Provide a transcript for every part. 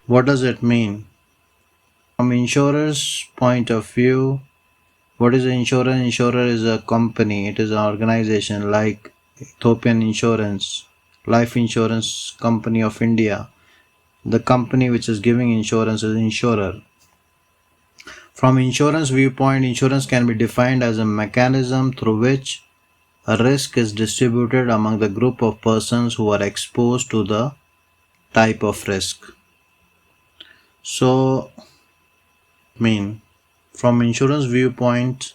What does it mean? From insurer's point of view, what is an insurer? Insurer is a company, it is an organization like Ethiopian Insurance, Life Insurance Company of India. The company which is giving insurance is insurer. From insurance viewpoint, insurance can be defined as a mechanism through which a risk is distributed among the group of persons who are exposed to the type of risk. So, from insurance viewpoint,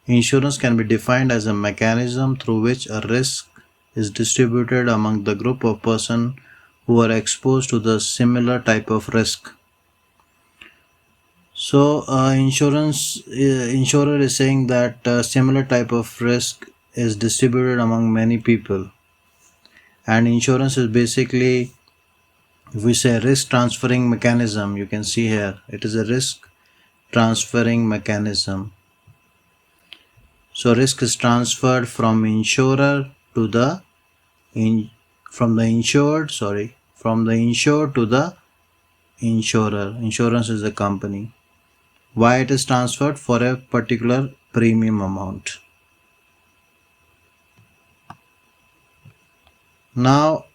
insurance can be defined as a mechanism through which a risk is distributed among the group of persons who are exposed to the similar type of risk. So, insurer is saying that a similar type of risk is distributed among many people, and insurance is basically, if we say, risk transferring mechanism. You can see here it is a risk transferring mechanism. So risk is transferred from insurer to the from the insured to the insurer. Insurance is the company. Why it is transferred? For a particular premium amount. Now,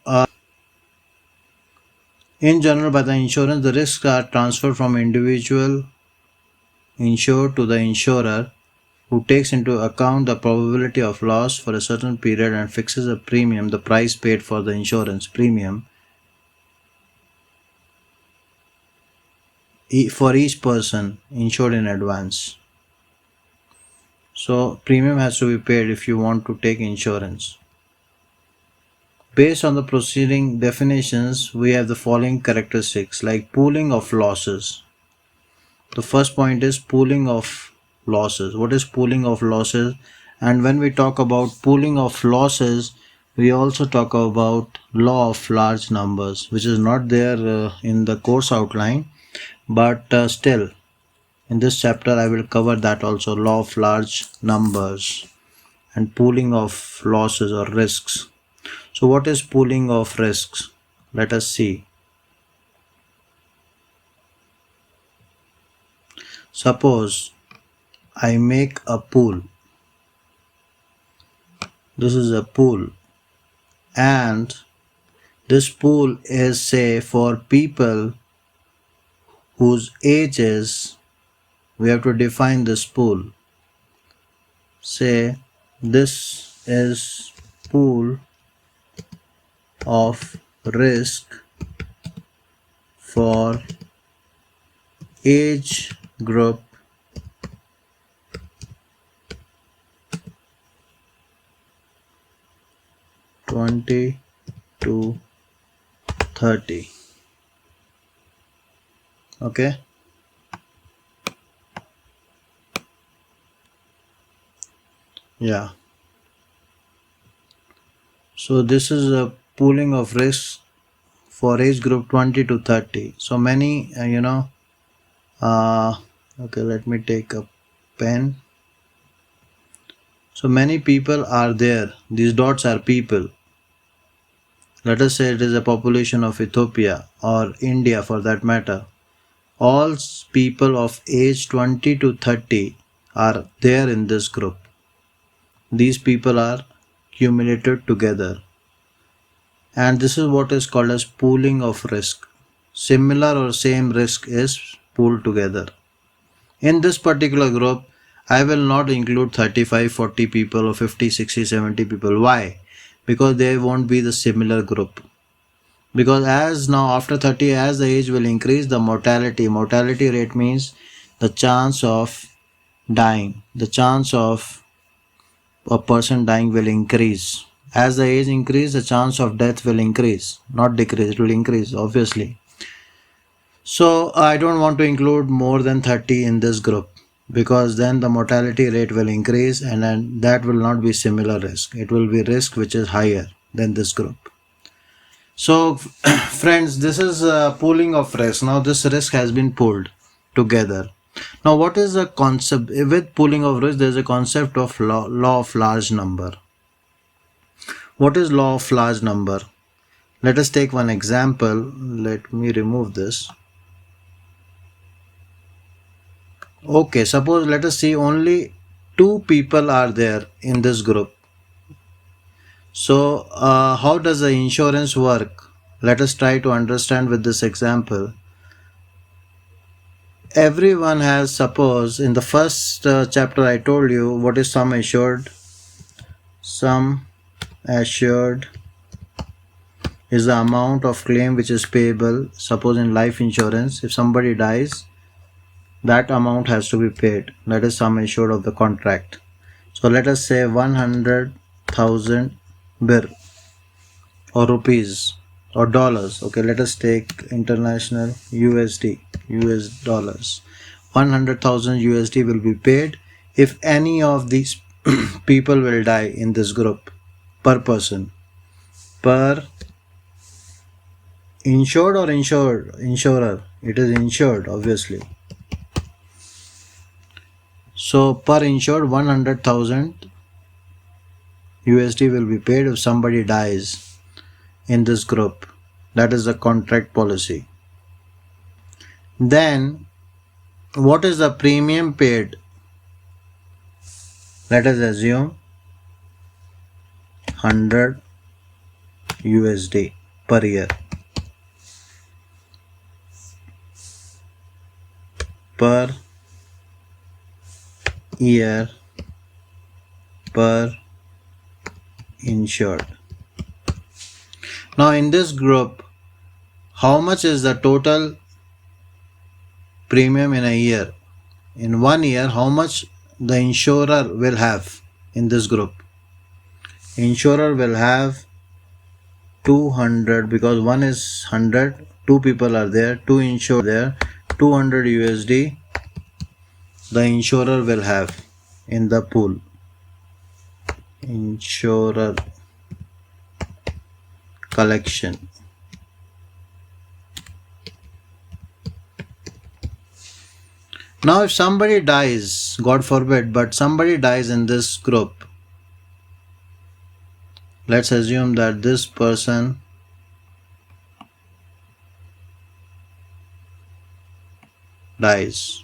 in general, by the insurance, the risks are transferred from individual insured to the insurer, who takes into account the probability of loss for a certain period and fixes a premium, the price paid for the insurance premium, for each person insured in advance. So premium has to be paid if you want to take insurance. Based on the preceding definitions, we have the following characteristics, like pooling of losses. The first point is pooling of losses. What is pooling of losses? And when we talk about pooling of losses, we also talk about law of large numbers, which is not there in the course outline, but still in this chapter I will cover that also, law of large numbers and pooling of losses or risks. So what is pooling of risks? Let us see. Suppose I make a pool. This is a pool, and this pool is, say, for people whose age is, we have to define this pool. Say this is pool of risk for age group 20 to 30. Okay. Yeah. So this is a pooling of risk for age group 20 to 30. So many, okay, let me take a pen. So many people are there. These dots are people. Let us say it is a population of Ethiopia or India for that matter. All people of age 20 to 30 are there in this group. These people are accumulated together. And this is what is called as pooling of risk. Similar or same risk is pooled together. In this particular group, I will not include 35, 40 people or 50, 60, 70 people. Why? Because they won't be the similar group. Because as now after 30, as the age will increase, the mortality rate means the chance of dying, the chance of a person dying will increase. As the age increases, the chance of death will increase, not decrease, it will increase obviously. So I don't want to include more than 30 in this group, because then the mortality rate will increase, and then that will not be similar risk. It will be risk which is higher than this group. So friends, this is pooling of risk. Now this risk has been pooled together. Now what is the concept? With pooling of risk, there is a concept of law of large number. What is law of large number? Let us take one example. Let me remove this. Okay, suppose let us see only two people are there in this group. So, how does the insurance work? Let us try to understand with this example. Everyone has, suppose in the first chapter I told you what is sum assured. Sum assured is the amount of claim which is payable. Suppose in life insurance, if somebody dies, that amount has to be paid. That is sum assured of the contract. So let us say 100,000 bir or rupees or dollars. Okay, let us take international USD, US dollars. 100,000 USD will be paid if any of these people will die in this group per person. Per insured or insurer? It is insured, obviously. So per insured 100,000 USD will be paid if somebody dies in this group. That is the contract policy. Then what is the premium paid? Let us assume 100 USD per year. Per year per insured. Now in this group, how much is the total premium in a year? In 1 year, how much the insurer will have in this group? Insurer will have 200 because one is 100, two people are there, two insured there, 200 USD the insurer will have in the pool. Insurer collection. Now if somebody dies, God forbid, but somebody dies in this group, let's assume that this person dies.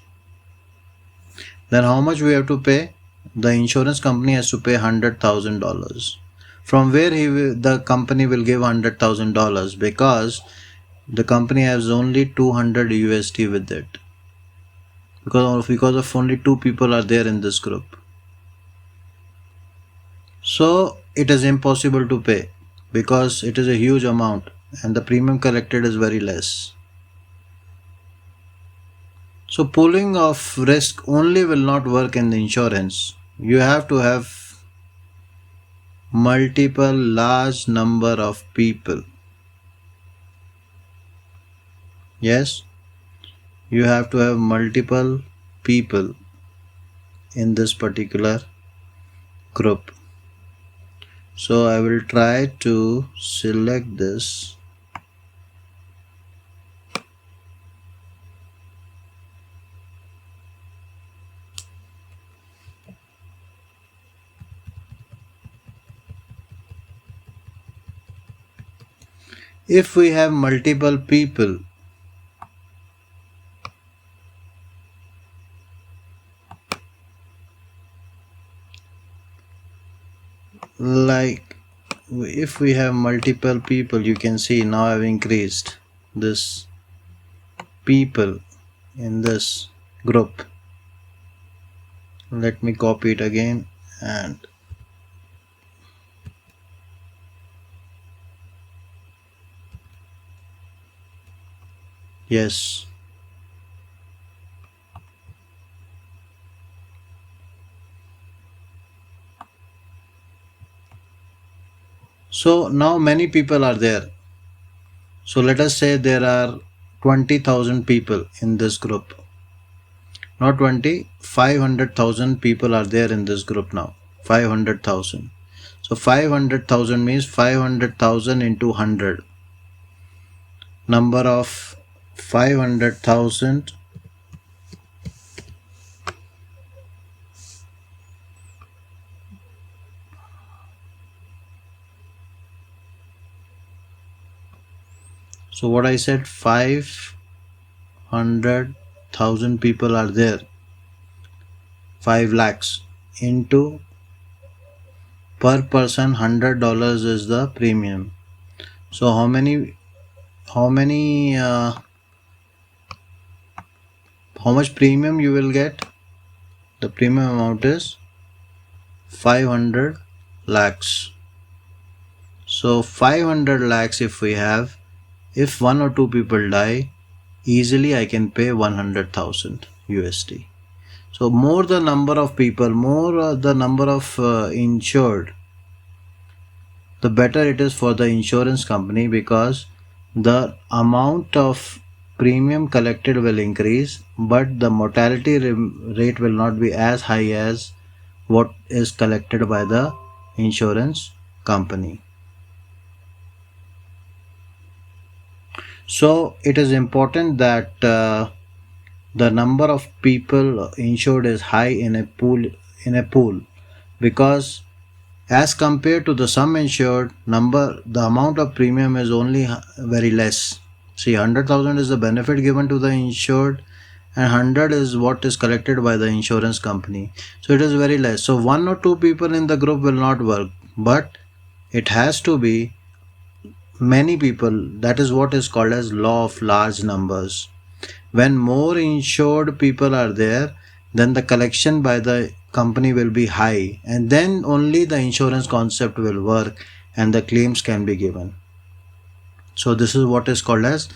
Then how much we have to pay? The insurance company has to pay $100,000. From where the company will give $100,000? Because the company has only 200 USD with it. Because of only two people are there in this group. So it is impossible to pay because it is a huge amount and the premium collected is very less. So pooling of risk only will not work in the insurance. You have to have multiple large number of people. Yes, you have to have multiple people in this particular group. So I will try to select this. If we have multiple people, like if we have multiple people, you can see now I've increased this people in this group. Let me copy it again and yes. So now many people are there. So let us say there are 20,000 people in this group. Not 20, 500,000 people are there in this group now. 500,000. So 500,000 means 500,000 into 100. Number of 500,000 . So what I said, 500,000 people are there. 5 lakhs into per person $100 is the premium. So how many how much premium you will get? The premium amount is 500 lakhs. So 500 lakhs if we have, if one or two people die, easily I can pay 100,000 USD. So more the number of people, more the number of insured, the better it is for the insurance company, because the amount of premium collected will increase, but the mortality rate will not be as high as what is collected by the insurance company. So it is important that the number of people insured is high in a pool, because as compared to the sum insured number, the amount of premium is only very less. See, 100,000 is the benefit given to the insured, and 100 is what is collected by the insurance company. So it is very less. So one or two people in the group will not work, but it has to be many people. That is what is called as law of large numbers. When more insured people are there, then the collection by the company will be high, and then only the insurance concept will work and the claims can be given. So this is what is called as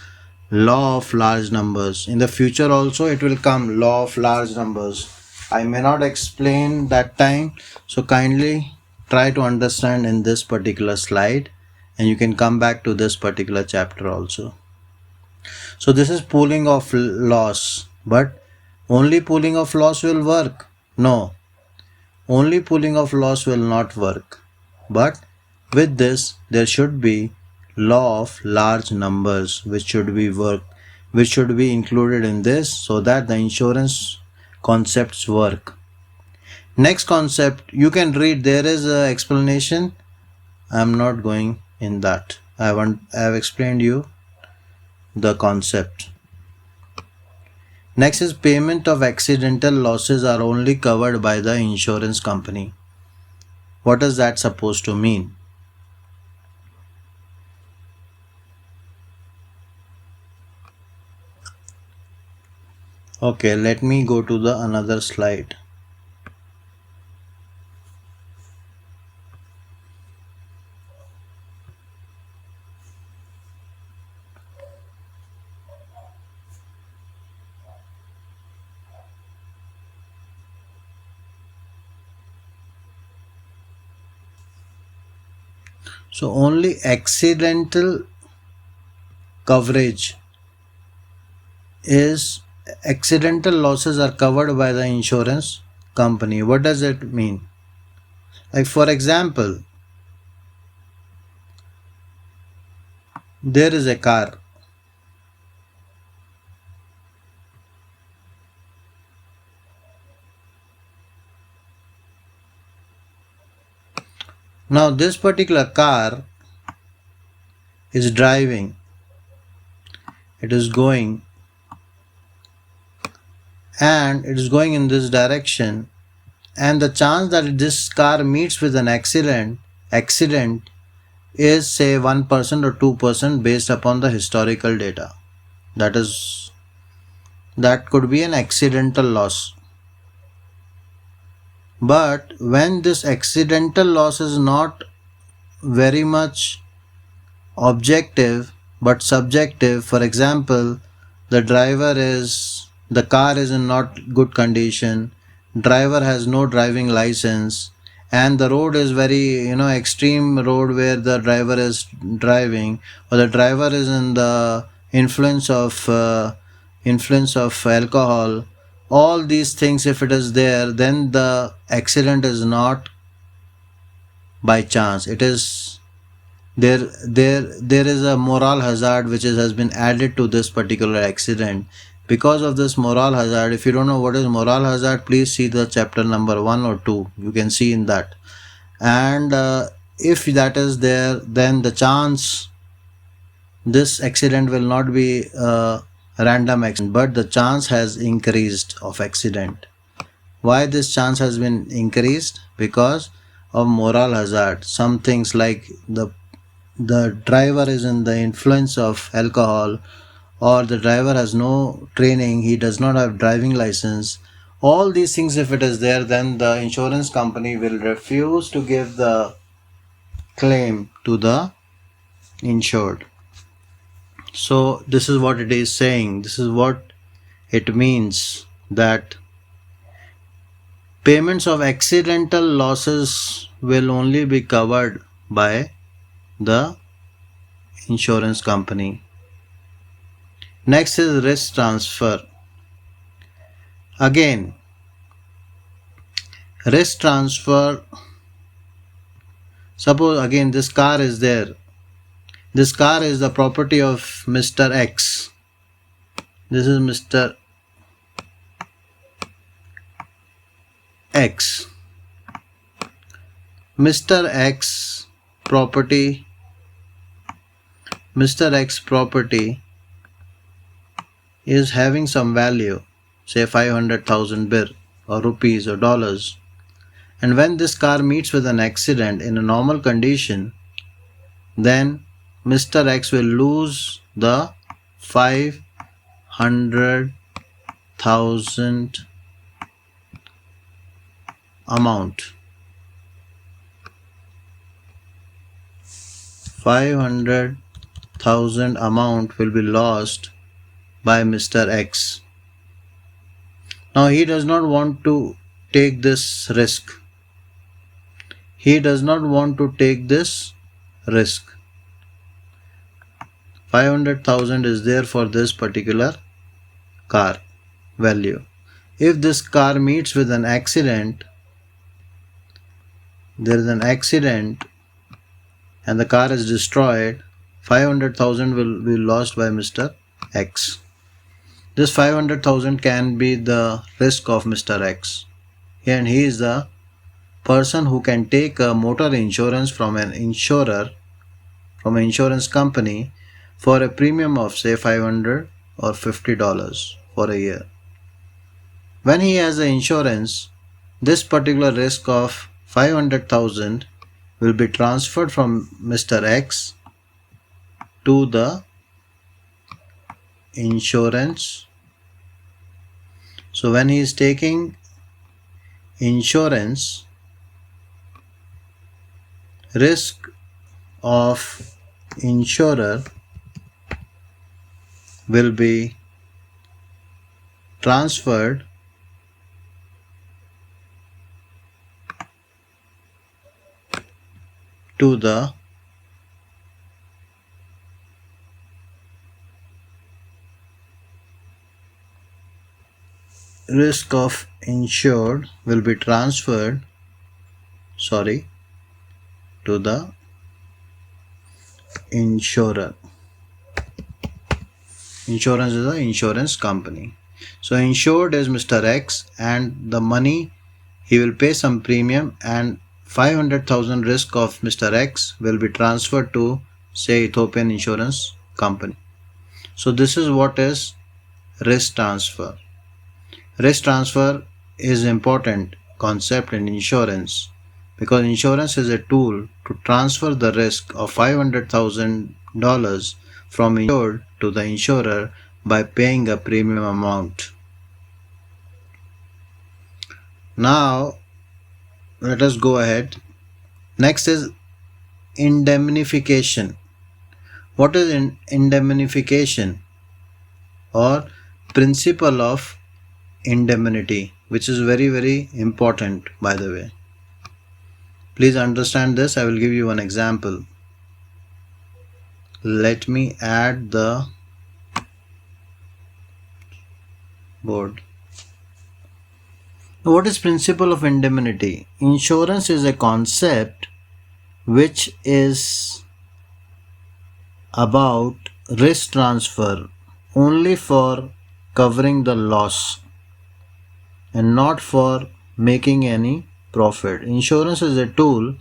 law of large numbers. In the future also it will come, law of large numbers. I may not explain that time, so kindly try to understand in this particular slide, and you can come back to this particular chapter also. So this is pooling of loss, but only pooling of loss will work? No, only pooling of loss will not work. But with this, there should be law of large numbers which should be included in this, so that the insurance concepts work. Next concept, you can read, there is a explanation. I am not going in that. I have explained you the concept. Next is payment of accidental losses are only covered by the insurance company. What is that supposed to mean? Okay, let me go to the another slide. So only accidental coverage is, accidental losses are covered by the insurance company. What does it mean? Like for example, there is a car. Now this particular car is driving. It is going, and it is going in this direction, and the chance that this car meets with an accident is say 1% or 2% based upon the historical data. That could be an accidental loss. But when this accidental loss is not very much objective but subjective, for example, the car is in not good condition, driver has no driving license, and the road is very extreme road where the driver is driving, or the driver is in the influence of alcohol. All these things, if it is there, then the accident is not by chance. It is there is a moral hazard which has been added to this particular accident. Because of this moral hazard, if you don't know what is moral hazard, please see the chapter number 1 or 2. You can see in that. And if that is there, then the chance this accident will not be a random accident, but the chance has increased of accident. Why this chance has been increased? Because of moral hazard. Some things like the driver is in the influence of alcohol, or the driver has no training, he does not have driving license. All these things, if it is there, then the insurance company will refuse to give the claim to the insured. So this is what it is saying. This is what it means, that payments of accidental losses will only be covered by the insurance company. Next is risk transfer. Again, risk transfer. Suppose again this car is there. This car is the property of Mr. X. This is Mr. X. Mr. X property. Mr. X property is having some value, say 500,000 birr or rupees or dollars. And when this car meets with an accident in a normal condition, then Mr. X will lose the 500,000 amount. 500,000 amount will be lost by Mr. X. Now he does not want to take this risk. He does not want to take this risk. 500,000 is there for this particular car value. If this car meets with an accident, there is an accident and the car is destroyed, 500,000 will be lost by Mr. X. This 500,000 can be the risk of Mr. X, and he is the person who can take a motor insurance from an insurer, from an insurance company, for a premium of say $500 or $50 for a year. When he has the insurance, this particular risk of 500,000 will be transferred from Mr. X to the insurance. So when he is taking insurance, risk of insurer will be transferred to the risk of insured will be transferred to the insurer. Insurance is the insurance company. So insured is Mr. X, and the money he will pay some premium, and 500,000 risk of Mr. X will be transferred to say Ethiopian Insurance Company. So this is what is risk transfer. Risk transfer is important concept in insurance, because insurance is a tool to transfer the risk of $500,000 from insured to the insurer by paying a premium amount. Now let us go ahead. Next is indemnification. What is indemnification, or principle of indemnity, which is very important, by the way. Please understand this. I will give you an example. Let me add the board. What is principle of indemnity? Insurance is a concept which is about risk transfer only for covering the loss and not for making any profit. Insurance is a tool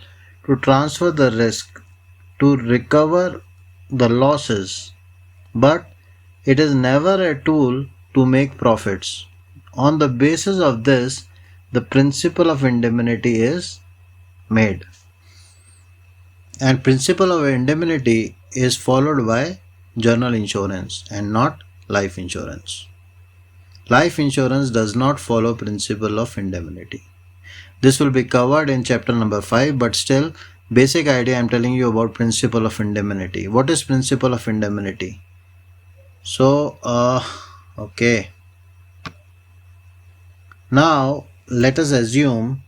to transfer the risk, to recover the losses, but it is never a tool to make profits. On the basis of this, the principle of indemnity is made. And principle of indemnity is followed by general insurance and not life insurance. Life insurance does not follow principle of indemnity. This will be covered in chapter number 5, but still basic idea I am telling you about principle of indemnity. What is principle of indemnity? So okay, now let us assume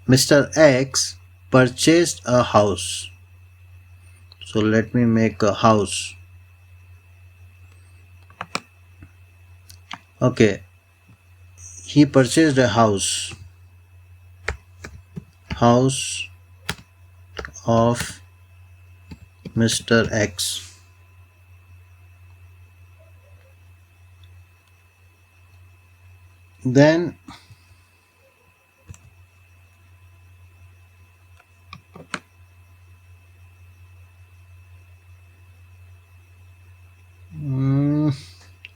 Mr. X purchased a house. So let me make a house. Okay, he purchased a house of Mr. X. Then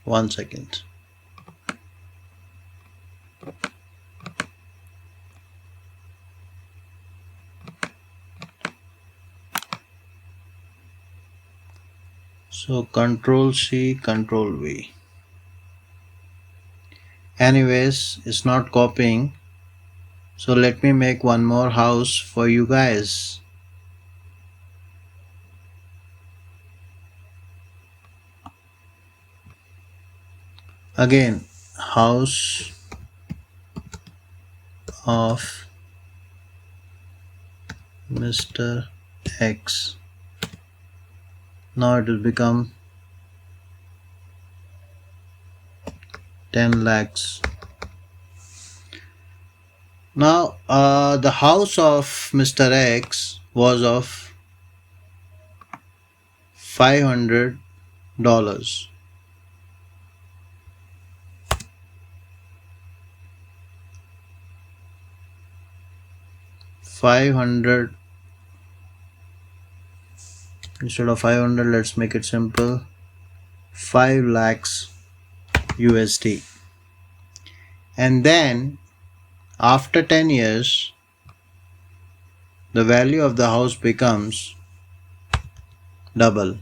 one second. So Control C, Control V. Anyways, it's not copying. So let me make one more house for you guys. Again, house of Mr. X. Now it will become 10 lakhs. Now the house of Mr. X was of $500. $500, instead of 500, let's make it simple, 5 lakhs USD. And then after 10 years, the value of the house becomes double,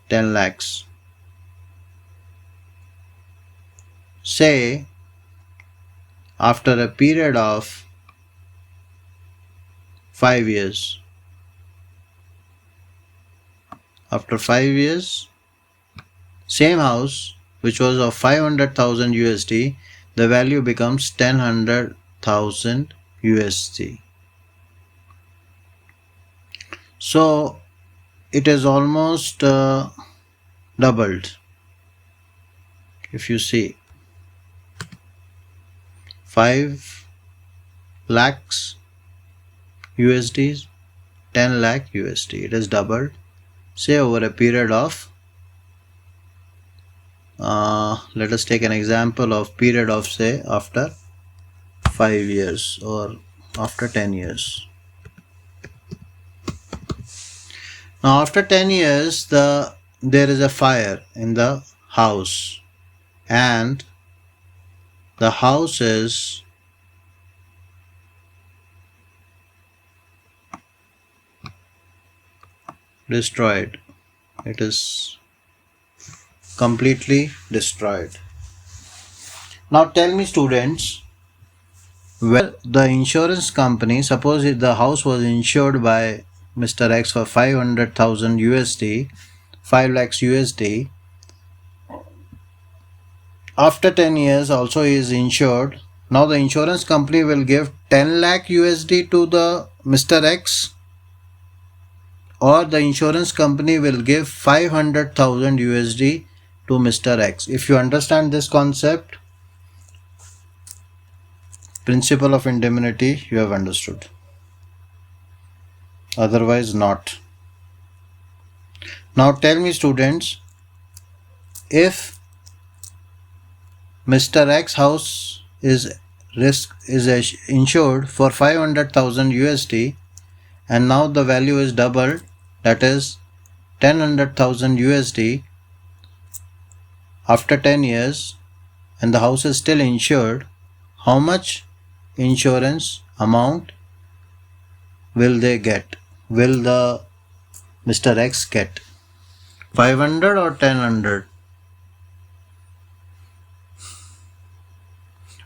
10 lakhs. Say after a period of 5 years. After 5 years, same house which was of 500,000 USD, the value becomes 10,000 USD. So it is almost doubled. If you see, 5 lakhs USD, 10 lakh USD, it is doubled. Say over a period of let us take an example of period of, say, after 5 years or after 10 years. Now after 10 years, there is a fire in the house and the house is destroyed. It is completely destroyed. Now tell me, students, where the insurance company, suppose if the house was insured by Mr. X for 500,000 USD, 5 lakhs USD, after 10 years also he is insured. Now the insurance company will give 10 lakh USD to the Mr. X, or the insurance company will give 500,000 USD to Mr. X. If you understand this concept, principle of indemnity, you have understood. Otherwise not. Now tell me, students, if Mr. X house is insured for 500,000 USD and now the value is doubled, that is 10,000 USD after 10 years, and the house is still insured, how much insurance amount will they get? Will the Mr. X get 500 or 1000?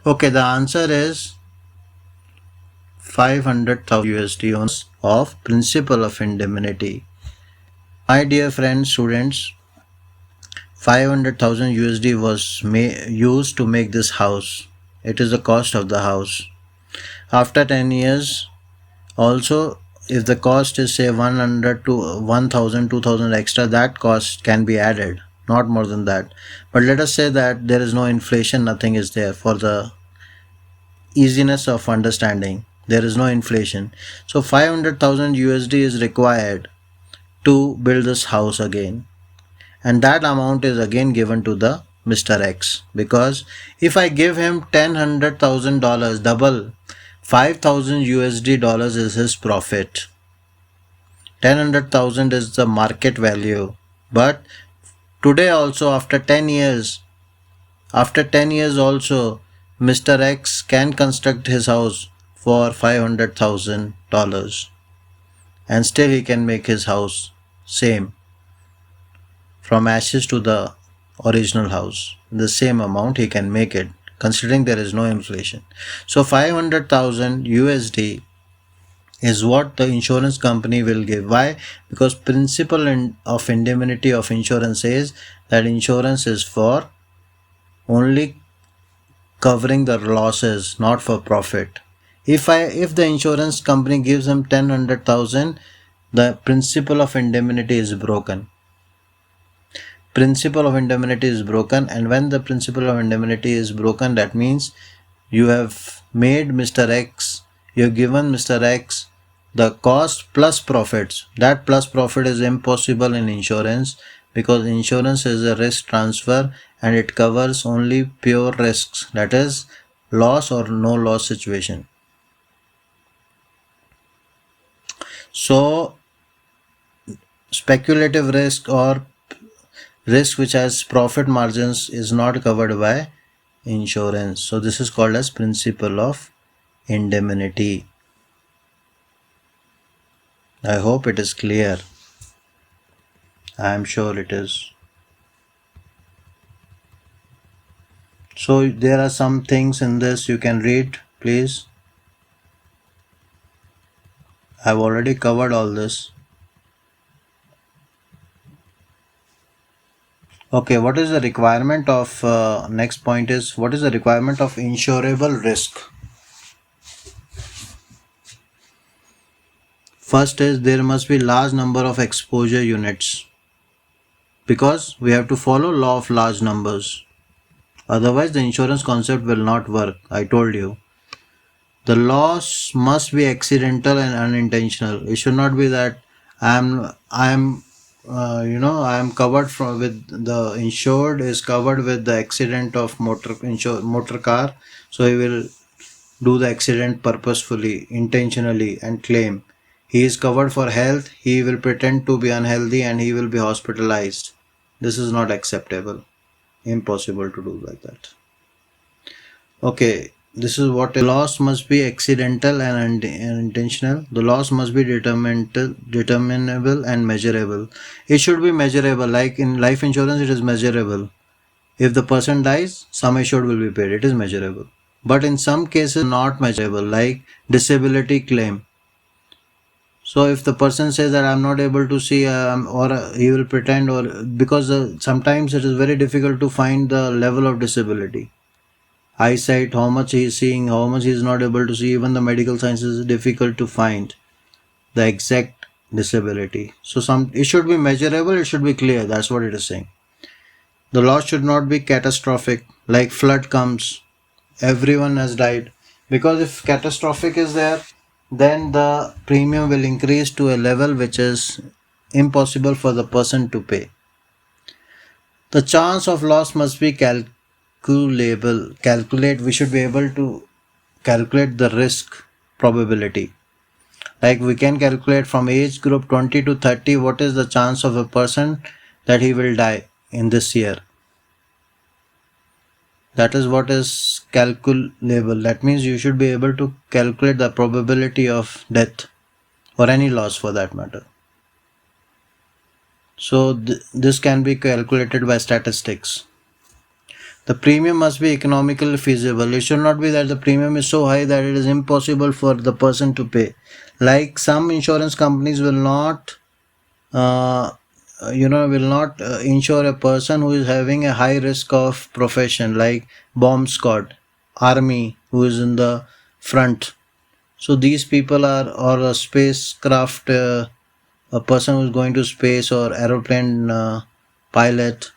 Okay, the answer is 500,000 USD of principal of indemnity. My dear friends, students, 500,000 USD was used to make this house. It is the cost of the house. After 10 years, also, if the cost is say 100 to 1000, 2000 extra, that cost can be added, not more than that. But let us say that there is no inflation, nothing is there for the easiness of understanding. There is no inflation. So 500,000 USD is required to build this house again. And that amount is again given to the Mr. X, because if I give him $100,000, double 5,000 USD dollars is his profit. 10,000 is the market value. But today also, after 10 years also, Mr. X can construct his house for $500,000, and still he can make his house same, from ashes to the original house. The same amount he can make it, considering there is no inflation. So 500,000 USD is what the insurance company will give. Why? Because principle of indemnity of insurance says that insurance is for only covering the losses, not for profit. If the insurance company gives him 10,000, the principle of indemnity is broken. Principle of indemnity is broken, and when the principle of indemnity is broken, that means you have made Mr. X, you have given Mr. X the cost plus profits. That plus profit is impossible in insurance, because insurance is a risk transfer and it covers only pure risks, that is loss or no loss situation. So speculative risk or risk which has profit margins is not covered by insurance. So this is called as principle of indemnity. I hope it is clear. I am sure it is. So there are some things in this you can read, please. I have already covered all this. Okay, what is the requirement of next point is, what is the requirement of insurable risk? First is there must be large number of exposure units, because we have to follow law of large numbers. Otherwise the insurance concept will not work. I told you. The loss must be accidental and unintentional. It should not be that I am covered with the insured is covered with the accident of motor car, so he will do the accident purposefully, intentionally, and claim. He is covered for health, he will pretend to be unhealthy and he will be hospitalized. This is not acceptable. Impossible to do like that. Okay, this is what the loss must be accidental and intentional. The loss must be determinable and measurable. It should be measurable. Like in life insurance, it is measurable. If the person dies, sum assured will be paid. It is measurable. But in some cases, not measurable, like disability claim. So if the person says that I'm not able to see, or he will pretend, or because sometimes it is very difficult to find the level of disability. Eyesight, how much he is seeing, how much he is not able to see, even the medical sciences is difficult to find the exact disability. So it should be measurable, it should be clear. That's what it is saying. The loss should not be catastrophic, like flood comes, everyone has died. Because if catastrophic is there, then the premium will increase to a level which is impossible for the person to pay. The chance of loss must be calculable. We should be able to calculate the risk probability. Like we can calculate from age group 20 to 30 what is the chance of a person that he will die in this year. That is what is calculable. That means you should be able to calculate the probability of death or any loss for that matter. So this can be calculated by statistics. The premium must be economically feasible. It should not be that the premium is so high that it is impossible for the person to pay. Like some insurance companies will not, uh, insure a person who is having a high risk of profession, like bomb squad, army, who is in the front. So these people are, or a spacecraft, a person who is going to space, or aeroplane pilot,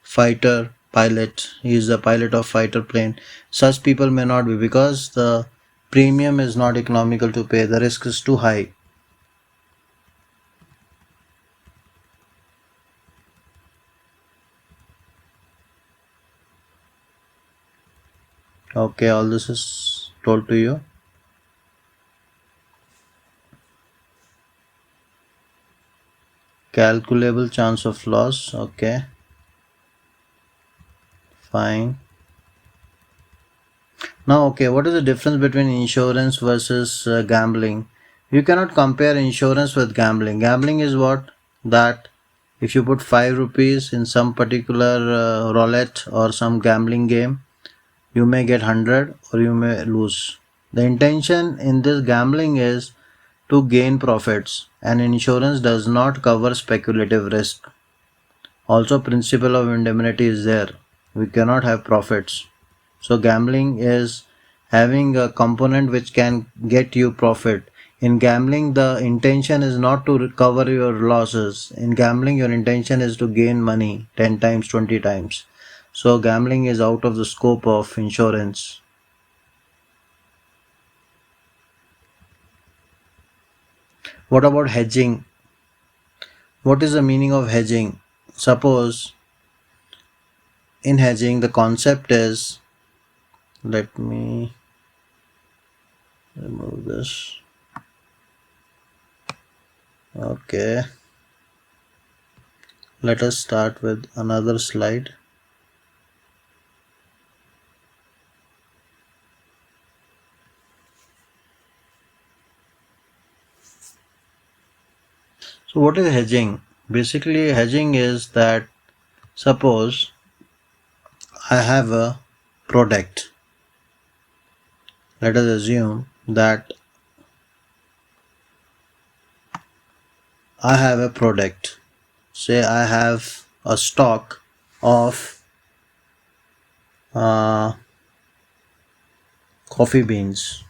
fighter pilot, he is the pilot of fighter plane. Such people may not be, because the premium is not economical to pay, the risk is too high. Okay, all this is told to you. Calculable chance of loss. Okay, fine. Now, okay, what is the difference between insurance versus gambling? You cannot compare insurance with gambling. Gambling is what? That if you put 5 rupees in some particular roulette or some gambling game, you may get 100 or you may lose. The intention in this gambling is to gain profits, and insurance does not cover speculative risk. Also, principle of indemnity is there. We cannot have profits. So gambling is having a component which can get you profit. In gambling, the intention is not to recover your losses. In gambling, your intention is to gain money 10 times, 20 times. So gambling is out of the scope of insurance. What about hedging? What is the meaning of hedging? Suppose in hedging, the concept is, let me remove this. Okay, let us start with another slide. So what is hedging? Basically, hedging is that, suppose I have a product. Let us assume that I have a product. Say I have a stock of coffee beans,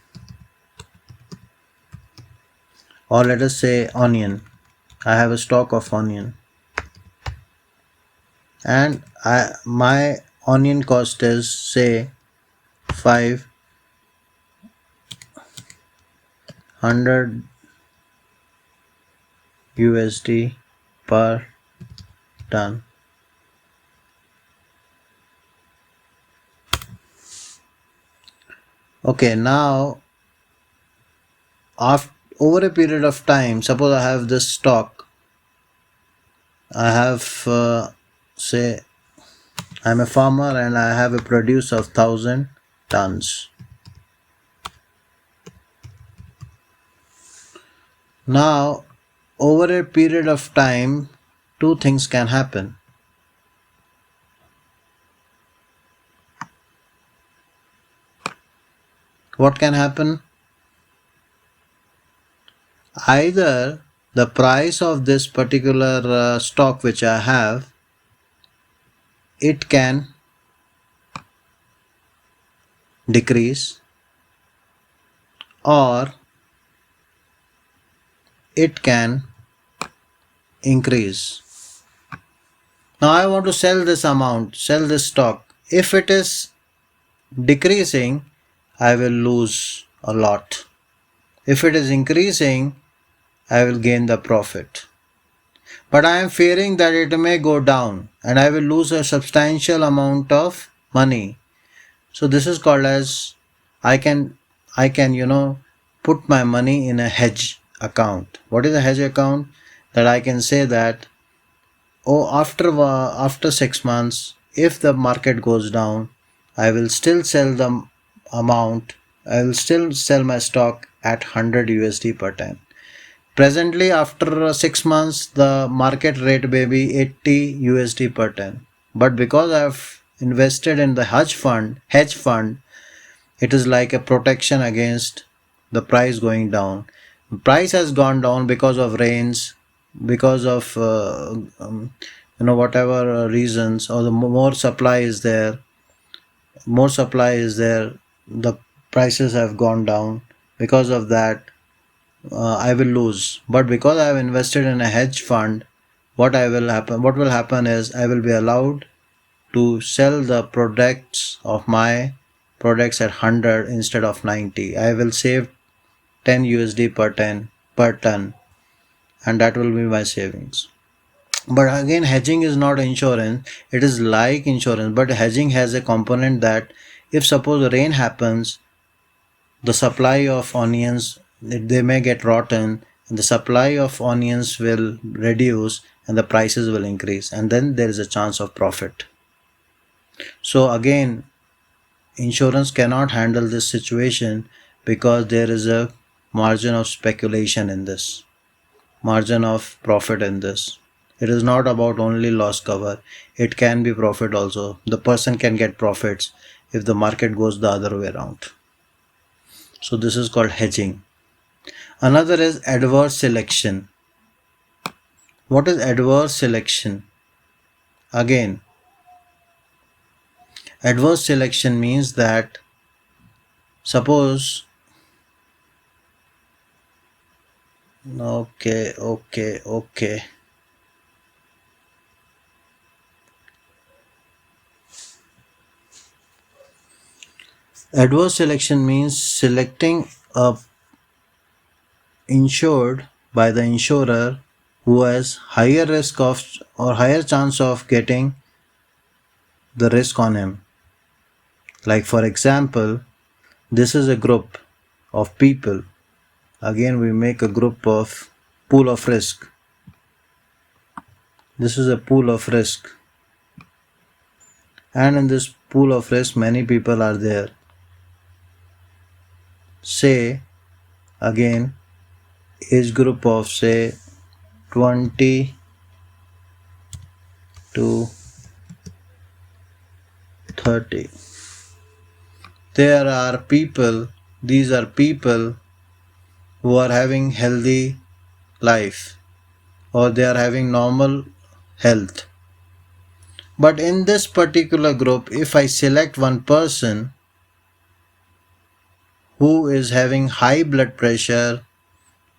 or let us say onion. I have a stock of onion, and my onion cost is, say, 500 USD per ton. Okay, now after over a period of time, suppose I have this stock. I have say I'm a farmer and I have a produce of 1,000 tons. Now, over a period of time, two things can happen. What can happen? Either the price of this particular stock which I have, it can decrease, or it can increase. Now I want to sell this amount, sell this stock. If it is decreasing, I will lose a lot. If it is increasing, I will gain the profit. But I am fearing that it may go down and I will lose a substantial amount of money. So this is called as, I can put my money in a hedge account. What is a hedge account? That I can say that, oh, after 6 months, if the market goes down, I will still sell the amount. I will still sell my stock at 100 USD per time. Presently, after 6 months, the market rate may be 80 USD per ton. But because I've invested in the hedge fund, it is like a protection against the price going down. Price has gone down because of rains, because of whatever reasons, or the more supply is there. More supply is there. The prices have gone down. Because of that, I will lose. But because I have invested in a hedge fund, what will happen is I will be allowed to sell the products of my products at 100 instead of 90. I will save 10 USD per ton, and that will be my savings. But again, hedging is not insurance. It is like insurance, but hedging has a component that if suppose rain happens, the supply of onions, they may get rotten, and the supply of onions will reduce and the prices will increase, and then there is a chance of profit. So again, insurance cannot handle this situation because there is a margin of speculation in this, margin of profit in this. It is not about only loss cover, it can be profit also. The person can get profits if the market goes the other way around. So this is called hedging. Another is adverse selection. What is adverse selection? Again, adverse selection means that suppose, okay. Adverse selection means selecting a insured by the insurer who has higher risk of or higher chance of getting the risk on him. Like for example, this is a group of people. Again, we make a group of pool of risk. This is a pool of risk. And in this pool of risk, many people are there. Say, again, age group of say 20 to 30. These are people who are having healthy life, or they are having normal health. But in this particular group, if I select one person who is having high blood pressure,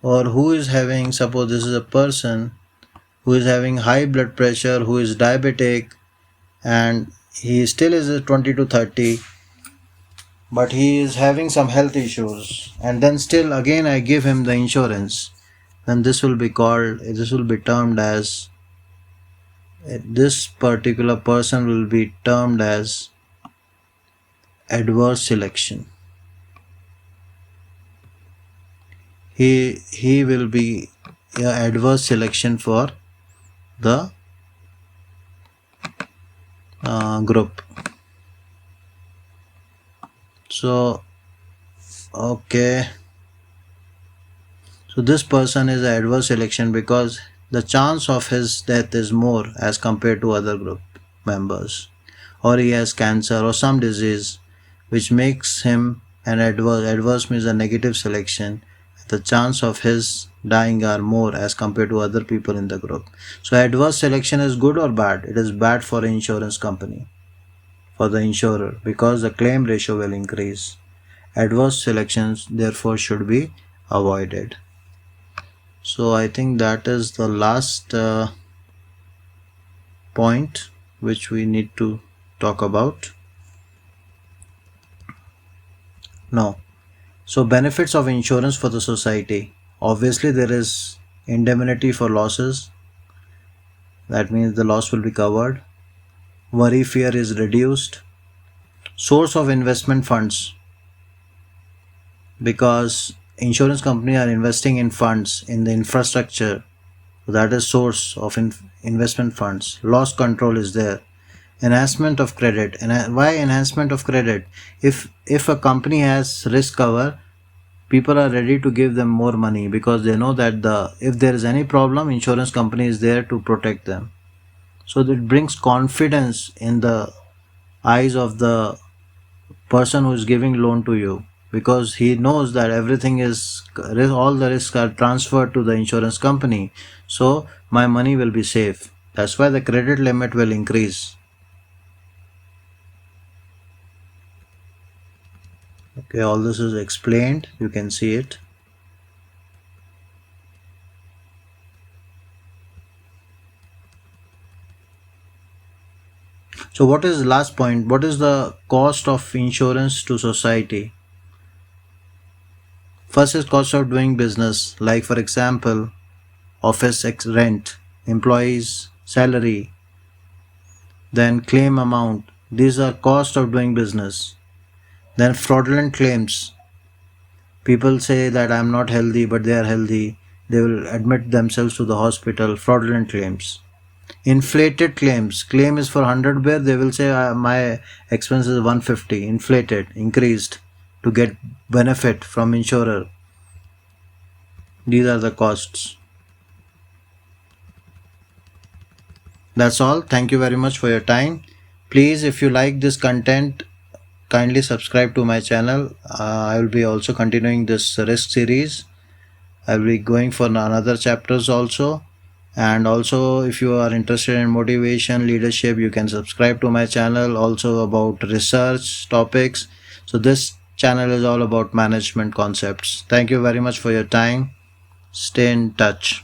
or who is having, suppose this is a person who is having high blood pressure, who is diabetic, and he still is a 20 to 30, but he is having some health issues, and then still again I give him the insurance, then this will be termed as, this particular person will be termed as adverse selection. He will be adverse selection for the group. So okay, so this person is adverse selection because the chance of his death is more as compared to other group members, or he has cancer or some disease which makes him an adverse means a negative selection. The chance of his dying are more as compared to other people in the group. So adverse selection is good or bad? It is bad for an insurance company, for the insurer, because the claim ratio will increase. Adverse selections therefore should be avoided. So I think that is the last point which we need to talk about. Now, so benefits of insurance for the society. Obviously there is indemnity for losses. That means the loss will be covered. Worry fear is reduced. Source of investment funds, because insurance company are investing in funds in the infrastructure, that is source of investment funds. Loss control is there. Enhancement of credit. And why enhancement of credit? If a company has risk cover, people are ready to give them more money because they know that if there is any problem, insurance company is there to protect them. So that brings confidence in the eyes of the person who is giving loan to you, because he knows that everything is, all the risks are transferred to the insurance company, so my money will be safe. That's why the credit limit will increase. Okay, all this is explained, you can see it. So what is the last point? What is the cost of insurance to society? First is cost of doing business, like for example, office rent, employees salary, then claim amount. These are cost of doing business. Then fraudulent claims. People say that I'm not healthy, but they are healthy. They will admit themselves to the hospital. Fraudulent claims. Inflated claims. Claim is for 100 bear. They will say my expense is 150. Inflated, increased to get benefit from insurer. These are the costs. That's all. Thank you very much for your time. Please, if you like this content, kindly subscribe to my channel. I will be also continuing this risk series. I will be going for another chapters also. And also, if you are interested in motivation, leadership, you can subscribe to my channel. Also about research topics. So this channel is all about management concepts. Thank you very much for your time. Stay in touch.